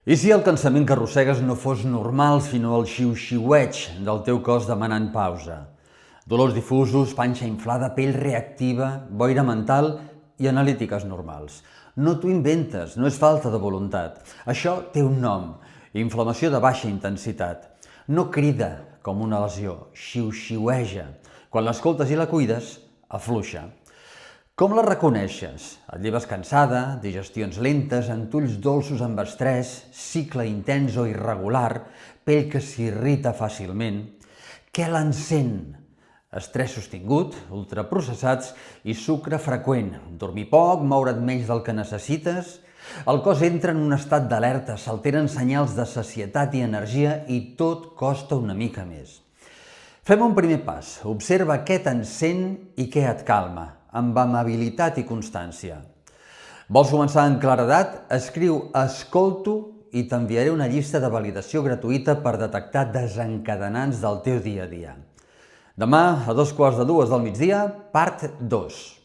I si el cansament que arrossegues no fos normal, sinó el xiu-xiueig del teu cos demanant pausa? Dolors difusos, panxa inflada, pell reactiva, boira mental i analítiques normals. No t'ho inventes, no és falta de voluntat. Això té un nom, inflamació de baixa intensitat. No crida com una lesió, xiu-xiueja. Quan l'escoltes i la cuides, afluixa. Com la reconeixes? Et lleves cansada, digestions lentes, entulls dolços amb estrès, cicle intens o irregular, pell que s'irrita fàcilment. Què l'encén? Estrès sostingut, ultraprocessats i sucre freqüent. Dormir poc, moure't menys del que necessites. El cos entra en un estat d'alerta, s'alteren senyals de sacietat i energia i tot costa una mica més. Fem un primer pas. Observa què t'encén i què et calma, amb amabilitat i constància. Vols començar en claredat? Escriu "escolto" i t'enviaré una llista de validació gratuïta per detectar desencadenants del teu dia a dia. Demà, a 2:15 del migdia, part 2.